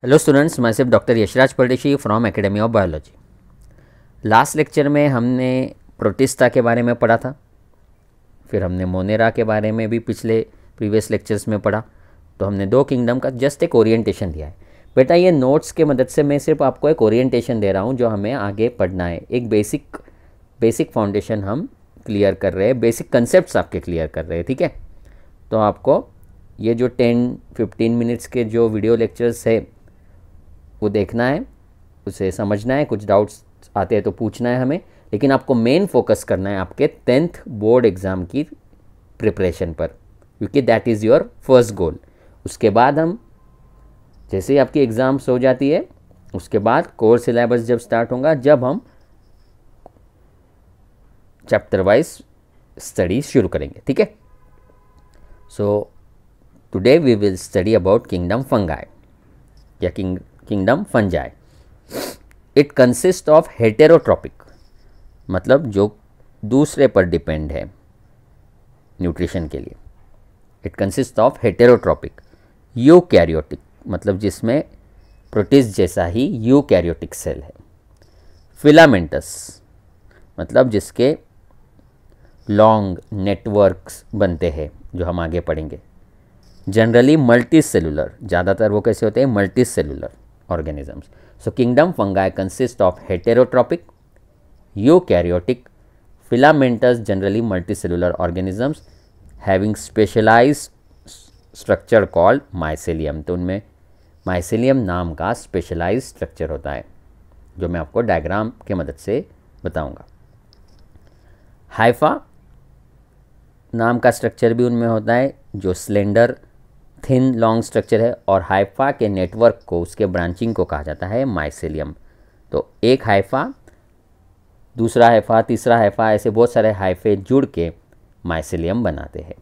Hello students, मैं सिर्फ doctor Yashraj परदेशी from academy of biology. Last lecture में हमने प्रोटिस्टा के बारे में पढ़ा था, फिर हमने मोनेरा के बारे में भी प्रीवियस लेक्चर्स में पढ़ा। तो हमने दो किंगडम का जस्ट एक ओरिएंटेशन दिया है। बेटा ये नोट्स के मदद से मैं सिर्फ आपको एक ओरिएंटेशन दे रहा हूँ जो हमें आगे पढ़ना है। एक बेसिक फाउंडेशन हम क्लियर कर रहे हैं, बेसिक कंसेप्ट आपके क्लियर कर रहे हैं, ठीक है। तो आपको ये जो 10-15 मिनट्स के जो वीडियो लेक्चर्स है वो देखना है, उसे समझना है। कुछ डाउट्स आते हैं तो पूछना है हमें, लेकिन आपको मेन फोकस करना है आपके 10th बोर्ड एग्ज़ाम की प्रिपरेशन पर, क्योंकि that is your first goal. उसके बाद हम जैसे ही आपकी एग्ज़ाम्स हो जाती है, उसके बाद कोर सिलेबस जब स्टार्ट होगा, जब हम चैप्टर वाइज स्टडी शुरू करेंगे, ठीक है। So today we will study about kingdom fungi या kingdom fungi. It consist of heterotrophic, मतलब जो दूसरे पर डिपेंड है न्यूट्रिशन के लिए। It consist of heterotrophic, eukaryotic, मतलब जिसमें प्रोटिस्ट जैसा ही यूकैरियोटिक सेल है। फिलामेंटस, मतलब जिसके लॉन्ग नेटवर्क्स बनते हैं, जो हम आगे पढ़ेंगे। जनरली मल्टी सेलुलर, ज़्यादातर वो कैसे होते हैं, multi cellular organisms. So kingdom fungi consist of heterotropic, eukaryotic, filamentous, generally multicellular organisms having specialized structure called mycelium. तो उनमें mycelium नाम का specialized structure होता है, जो मैं आपको डायग्राम के मदद से बताऊंगा। हाइफा नाम का स्ट्रक्चर भी उनमें होता है, जो स्लेंडर थिन लॉन्ग स्ट्रक्चर है, और हाइफा के नेटवर्क को, उसके ब्रांचिंग को कहा जाता है माइसेलियम। तो एक हाइफा, दूसरा हाइफा, तीसरा हाइफा, ऐसे बहुत सारे हाइफे जुड़ के माइसेलियम बनाते हैं।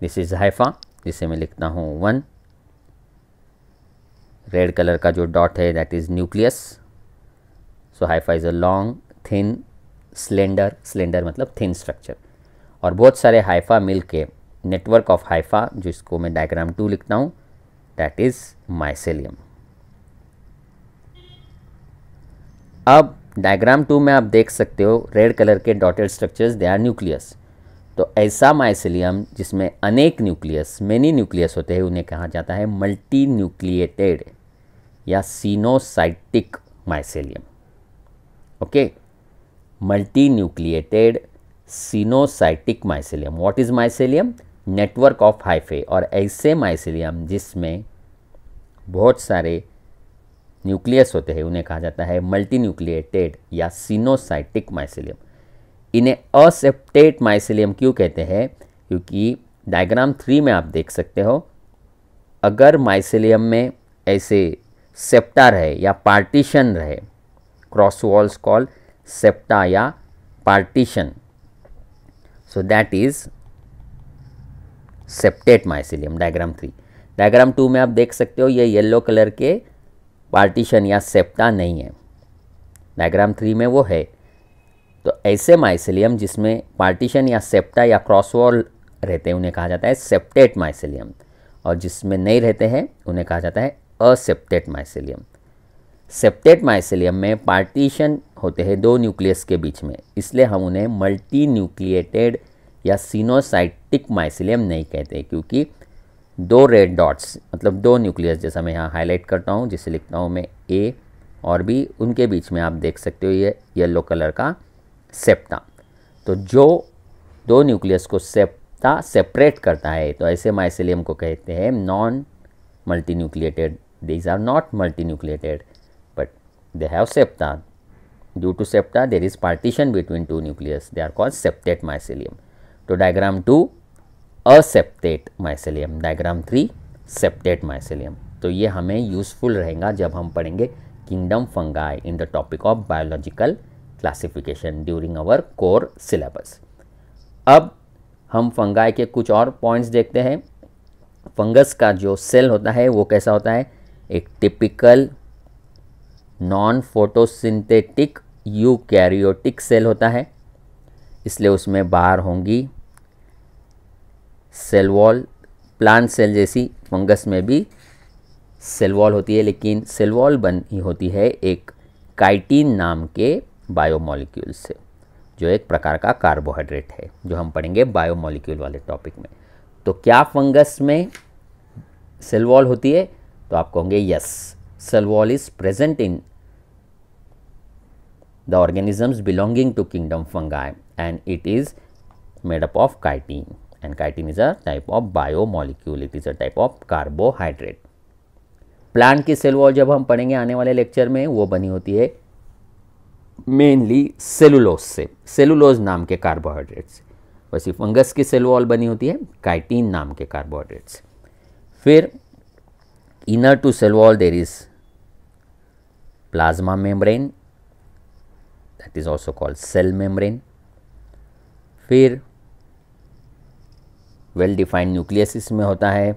दिस इज हाइफा, जिसे मैं लिखता हूँ 1। रेड कलर का जो डॉट है that is nucleus. So Haifa is a long thin slender मतलब थिन स्ट्रक्चर, और बहुत सारे हाइफा मिलके नेटवर्क ऑफ हाइफा, जिसको मैं डायग्राम 2 लिखता हूँ, दैट इज माइसेलियम। अब डायग्राम 2 में आप देख सकते हो रेड कलर के dotted structures, they are nucleus. तो ऐसा माइसेलियम जिसमें अनेक न्यूक्लियस, मेनी न्यूक्लियस होते हैं, उन्हें कहा जाता है मल्टी न्यूक्लिएटेड या coenocytic mycelium. Okay, multi nucleated coenocytic mycelium. What is mycelium? Network of hyphae. और ऐसे माइसेलियम जिसमें बहुत सारे न्यूक्लियस होते हैं, उन्हें कहा जाता है मल्टी न्यूक्लिएटेड या सिनोसाइटिक माइसेलियम। इन्हें असेप्टेट माइसेलियम क्यों कहते हैं? क्योंकि डायग्राम 3 में आप देख सकते हो, अगर माइसेलियम में ऐसे सेप्टा रहे या पार्टीशन रहे, क्रॉस वॉल्स कॉल सेप्टा या partition, so that is septate mycelium. Diagram 3। Diagram 2 में आप देख सकते हो ये येलो कलर के पार्टीशन या सेप्टा नहीं है, डायग्राम 3 में वो है। तो ऐसे माइसेलियम जिसमें पार्टीशन या सेप्टा या क्रॉस वॉल रहते हैं, उन्हें कहा जाता है सेप्टेट माइसेलियम, और जिसमें नहीं रहते हैं उन्हें कहा जाता है असेप्टेट माइसेलियम। सेप्टेट माइसेलियम में पार्टीशन होते हैं दो न्यूक्लियस के बीच में, इसलिए हम उन्हें मल्टी न्यूक्लिएटेड या सिनोसाइटिक माइसेलियम नहीं कहते, क्योंकि दो रेड डॉट्स, मतलब दो न्यूक्लियस, जैसा मैं यहाँ हाईलाइट करता हूँ, जिसे लिखता हूँ मैं ए और बी, उनके बीच में आप देख सकते हो ये येलो कलर का सेप्टा। तो जो दो न्यूक्लियस को सेप्टा सेपरेट करता है, तो ऐसे माइसेलियम को कहते हैं non multi nucleated. These are not multi nucleated but they have septa. Due to septa there is partition between two nucleus, they are called septate mycelium. तो diagram 2 aseptate mycelium, diagram 3 septate mycelium. तो ये हमें useful रहेगा जब हम पढ़ेंगे kingdom fungi in the topic of biological classification during our core syllabus. अब हम फंगाई के कुछ और पॉइंट्स देखते हैं। फंगस का जो सेल होता है वो कैसा होता है? एक typical non photosynthetic eukaryotic cell होता है, इसलिए उसमें बाहर होंगी सेल वॉल। प्लांट सेल जैसी फंगस में भी सेल वॉल होती है, लेकिन सेल वॉल बनी होती है एक काइटिन नाम के बायोमॉलिक्यूल से, जो एक प्रकार का कार्बोहाइड्रेट है, जो हम पढ़ेंगे बायोमॉलिक्यूल वाले टॉपिक में। तो क्या फंगस में सेल वॉल होती है? तो आप कहोगे yes, cell wall is present in the organisms belonging to kingdom fungi and it is made up of chitin, and chitin is a type of biomolecule, it is a type of carbohydrate। Plant की cell wall जब हम पढ़ेंगे आने वाले lecture में, वो बनी होती है मेनली सेलुलोज से, सेलुलोज नाम के कार्बोहाइड्रेट से। वैसे फंगस की सेल वॉल बनी होती है काइटिन नाम के कार्बोहाइड्रेट से। फिर inner to cell wall there is plasma membrane, that is also called cell membrane. फिर वेल डिफाइंड न्यूक्लियस इसमें होता है,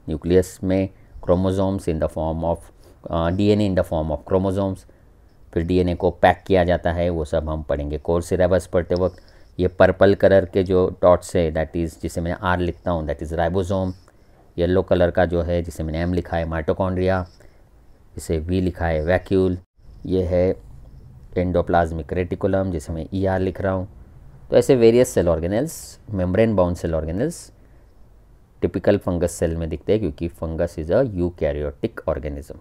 न्यूक्लियस में chromosomes in the form of DNA in the form of chromosomes. फिर डीएनए को pack किया जाता है, वो सब हम पढ़ेंगे कोर सिलेबस पढ़ते वक्त। ये पर्पल कलर के जो डॉट्स है, दैट इज़ जिसे मैं आर लिखता हूँ, that is ribosome. Yellow colour का जो है जिसे मैंने एम लिखा है माइटोकॉन्ड्रिया, इसे वी लिखा है वैक्यूल। ये है एंडोप्लाज्मिक रेटिकुलम जिसे मैं ई आर लिख रहा हूँ। तो ऐसे various cell organelles, membrane bound cell organelles typical fungus cell में दिखते हैं, क्योंकि fungus is a eukaryotic organism.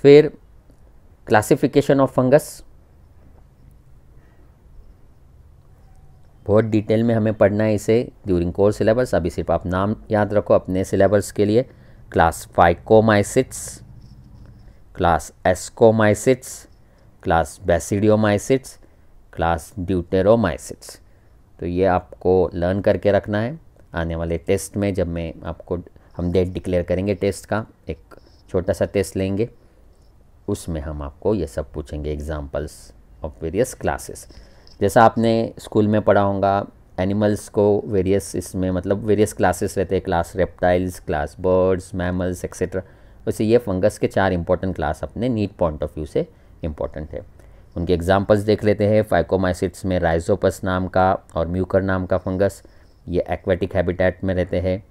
फिर क्लासिफिकेशन ऑफ फंगस, बहुत डिटेल में हमें पढ़ना है इसे ड्यूरिंग कोर सिलेबस। अभी सिर्फ आप नाम याद रखो अपने सिलेबस के लिए। Class phycomycetes, class ascomycetes, class basidiomycetes, class deuteromycetes. तो ये आपको लर्न करके रखना है। आने वाले टेस्ट में जब मैं आपको, हम डेट डिक्लेयर करेंगे टेस्ट का, एक छोटा सा टेस्ट लेंगे, उसमें हम आपको ये सब पूछेंगे एग्जाम्पल्स ऑफ वेरियस क्लासेस। जैसा आपने स्कूल में पढ़ा होगा एनिमल्स को वेरियस, इसमें मतलब वेरियस क्लासेस रहते हैं, class reptiles, class birds, mammals etcetera. वैसे ये फंगस के 4 इंपॉर्टेंट क्लास अपने नीट पॉइंट ऑफ व्यू से इंपॉर्टेंट है। उनके एग्जाम्पल्स देख लेते हैं। फाइकोमाइसिट्स में राइजोपस नाम का और म्यूकर नाम का फंगस, ये एक्वेटिक हैबिटेट में रहते हैं,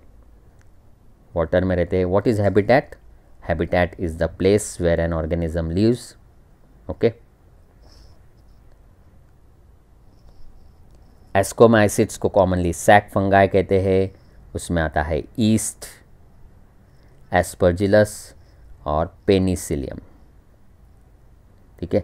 वाटर में रहते हैं। What is habitat? Habitat is the place where an organism lives. Okay. Ascomycetes को कॉमनली सैक फंगाई कहते हैं। उसमें आता है ईस्ट, एस्परजिलस और पेनिसिलियम। ठीक है,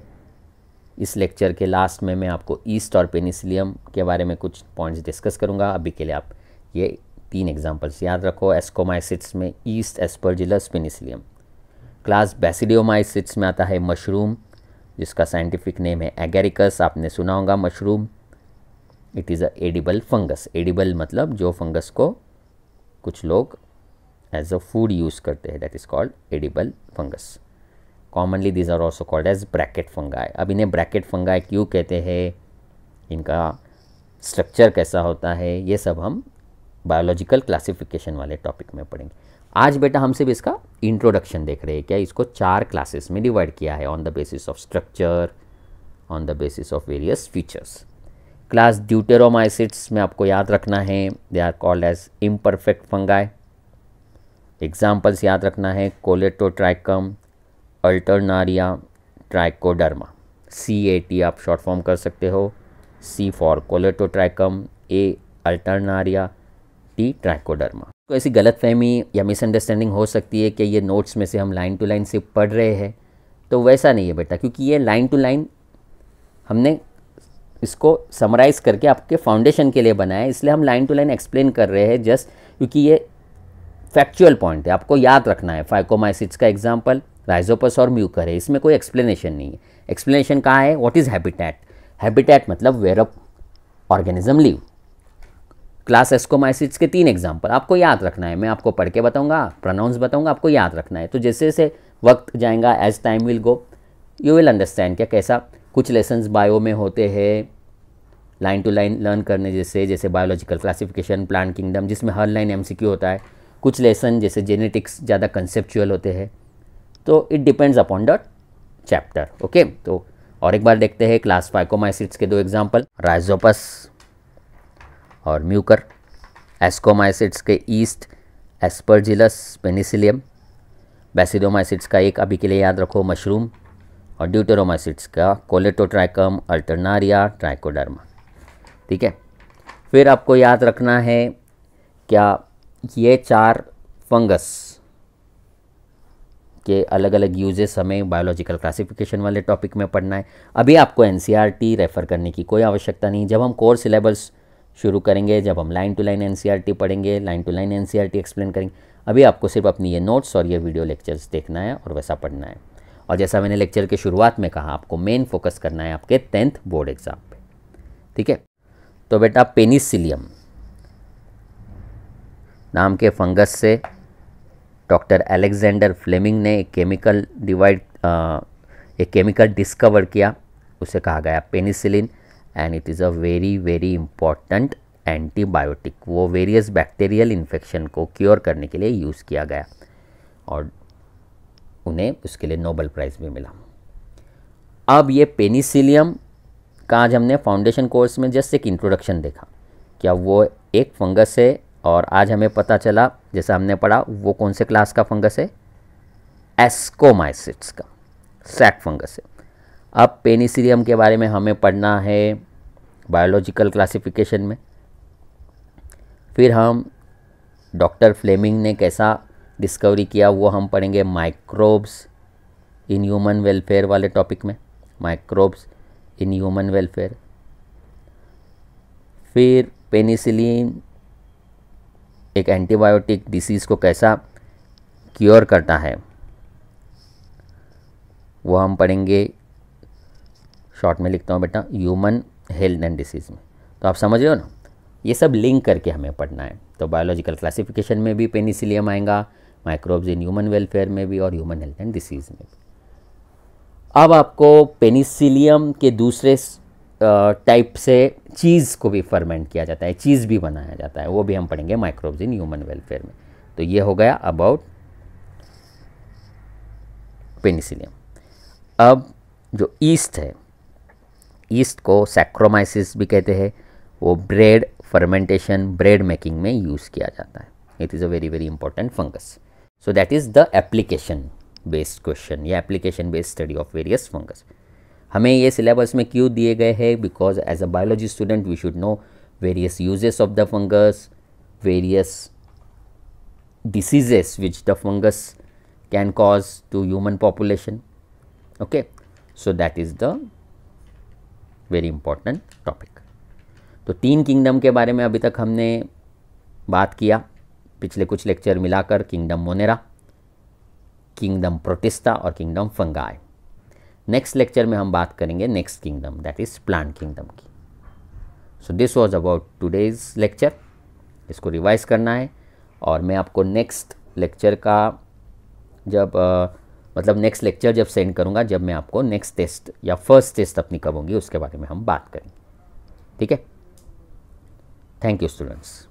इस लेक्चर के लास्ट में मैं आपको ईस्ट और पेनिसिलियम के बारे में कुछ पॉइंट्स डिस्कस करूंगा। अभी के लिए आप ये 3 एग्जांपल्स याद रखो। एस्कोमाइसिट्स में ईस्ट, एस्परजिलस, पेनिसिलियम। क्लास बेसिडियोमाइसिट्स में आता है मशरूम, जिसका साइंटिफिक नेम है एगेरिकस। आपने सुना होगा mushroom. It is a edible fungus. Edible मतलब जो फंगस को कुछ लोग एज अ फूड यूज़ करते हैं, that is called edible fungus. Commonly these are also called as bracket fungi. अब इन्हें ब्रैकेट फंगाई क्यों कहते हैं, इनका स्ट्रक्चर कैसा होता है, ये सब हम बायोलॉजिकल क्लासिफिकेशन वाले टॉपिक में पढ़ेंगे। आज बेटा हम सिर्फ इसका इंट्रोडक्शन देख रहे हैं। क्या इसको 4 क्लासेस में डिवाइड किया है on the basis of structure, on the basis of various features. Class deuteromycetes में आपको याद रखना है, they are called as imperfect fungi. Examples याद रखना है, कोलेटोट्राइकम, अल्टरनारिया, ट्राइकोडर्मा। CAT आप शॉर्ट फॉर्म कर सकते हो। C for Colletotrichum, A Alternaria, T Trichoderma. तो ऐसी गलतफहमी या मिसअंडरस्टैंडिंग हो सकती है कि ये नोट्स में से हम लाइन टू लाइन से पढ़ रहे हैं, तो वैसा नहीं है बेटा, क्योंकि ये लाइन टू लाइन हमने इसको समराइज़ करके आपके फाउंडेशन के लिए बनाया है, इसलिए हम लाइन टू लाइन एक्सप्लेन कर रहे हैं जस्ट क्योंकि ये फैक्चुअल पॉइंट है, आपको याद रखना है। फाइकोमाइसिट्स का एग्जाम्पल राइजोपस और म्यूकर है, इसमें कोई एक्सप्लेनेशन नहीं है। एक्सप्लेनेशन कहाँ है? What is habitat? हैबिटेट मतलब where a organism live. Class ascomycetes के 3 एग्जाम्पल आपको याद रखना है। मैं आपको पढ़ के बताऊंगा, प्रोनाउंस बताऊंगा, आपको याद रखना है। तो जैसे जैसे वक्त जाएगा, as time will go, you will understand क्या कैसा कुछ लेसन्स बायो में होते हैं लाइन टू लाइन लर्न करने जैसे, जैसे बायोलॉजिकल क्लासिफिकेशन, प्लांट किंगडम, जिसमें हर लाइन MCQ होता है। कुछ लेसन जैसे जेनेटिक्स ज़्यादा कंसेप्चुअल होते हैं। तो it depends upon the chapter. Okay, तो और एक बार देखते हैं क्लास फाइकोमाइसिट्स के 2 एग्जाम्पल, राइजोपस और म्यूकर। एस्कोमाइसिट्स के ईस्ट एस्परजिलस पेनिसिलियम, बैसिडोमाइसिट्स का एक अभी के लिए याद रखो मशरूम, और ड्यूटेरोमाइसिट्स का कोलेटोट्राइकम, अल्टरनारिया, ट्राइकोडर्मा। ठीक है, फिर आपको याद रखना है क्या ये 4 फंगस के अलग अलग यूजेस हमें बायोलॉजिकल क्लासिफिकेशन वाले टॉपिक में पढ़ना है। अभी आपको एनसीईआरटी रेफ़र करने की कोई आवश्यकता नहीं। जब हम कोर सिलेबस शुरू करेंगे, जब हम लाइन टू लाइन एनसीईआरटी पढ़ेंगे, line to line NCERT explain करेंगे। अभी आपको सिर्फ अपनी ये नोट्स और ये वीडियो लेक्चर्स देखना है और वैसा पढ़ना है। और जैसा मैंने लेक्चर के शुरुआत में कहा, आपको मेन फोकस करना है आपके 10th बोर्ड एग्ज़ाम पे। ठीक है, तो बेटा पेनिसिलियम नाम के फंगस से डॉक्टर अलेक्जेंडर फ्लेमिंग ने एक केमिकल डिस्कवर किया, उसे कहा गया penicillin, and it is a very very important antibiotic. वो वेरियस बैक्टीरियल इन्फेक्शन को क्योर करने के लिए यूज़ किया गया और उन्हें उसके लिए नोबेल प्राइज़ भी मिला। अब ये पेनिसिलियम का आज हमने फाउंडेशन कोर्स में जस्ट एक इंट्रोडक्शन देखा, क्या वो एक फंगस है, और आज हमें पता चला जैसा हमने पढ़ा वो कौन से क्लास का फंगस है, एस्कोमाइसिट्स का, सैक फंगस है। अब पेनिसिलियम के बारे में हमें पढ़ना है बायोलॉजिकल क्लासिफिकेशन में। फिर हम डॉक्टर फ्लेमिंग ने कैसा डिस्कवरी किया वो हम पढ़ेंगे माइक्रोब्स इन ह्यूमन वेलफेयर वाले टॉपिक में, माइक्रोब्स इन ह्यूमन वेलफेयर। फिर पेनिसिलिन एक एंटीबायोटिक डिसीज़ को कैसा क्योर करता है वो हम पढ़ेंगे, शॉर्ट में लिखता हूँ बेटा, ह्यूमन हेल्थ एंड डिसीज़ में। तो आप समझ रहे हो ना, ये सब लिंक करके हमें पढ़ना है। तो बायोलॉजिकल क्लासिफिकेशन में भी पेनिसिलियम आएगा, माइक्रोब्स इन ह्यूमन वेलफेयर में भी, और ह्यूमन हेल्थ एंड डिसीज़ में भी। अब आपको पेनिसिलियम के दूसरे टाइप से चीज़ को भी फर्मेंट किया जाता है, चीज़ भी बनाया जाता है, वो भी हम पढ़ेंगे माइक्रोब्स इन ह्यूमन वेलफेयर में। तो ये हो गया अबाउट पेनिसिलियम। अब जो ईस्ट है, ईस्ट को सैक्रोमाइसिस भी कहते हैं, वो ब्रेड फर्मेंटेशन, ब्रेड मेकिंग में यूज़ किया जाता है। It is a very very important fungus. So that is the application based question या application based study of various fungus. हमें ये सिलेबस में क्यों दिए गए हैं, because as a biology student we should know various uses of the fungus, various diseases which the fungus can cause to human population. Okay, so that is the very important topic. तो 3 kingdom के बारे में अभी तक हमने बात किया पिछले कुछ लेक्चर मिलाकर, किंगडम मोनेरा, किंगडम प्रोटिस्टा और किंगडम फंगाई। नेक्स्ट लेक्चर में हम बात करेंगे next kingdom, that is plant kingdom की। So this was about today's lecture. इसको रिवाइज करना है और मैं आपको नेक्स्ट लेक्चर का जब नेक्स्ट लेक्चर जब सेंड करूँगा, जब मैं आपको नेक्स्ट टेस्ट या फर्स्ट टेस्ट अपनी कब होंगी उसके बारे में हम बात करेंगे। ठीक है, थैंक यू स्टूडेंट्स।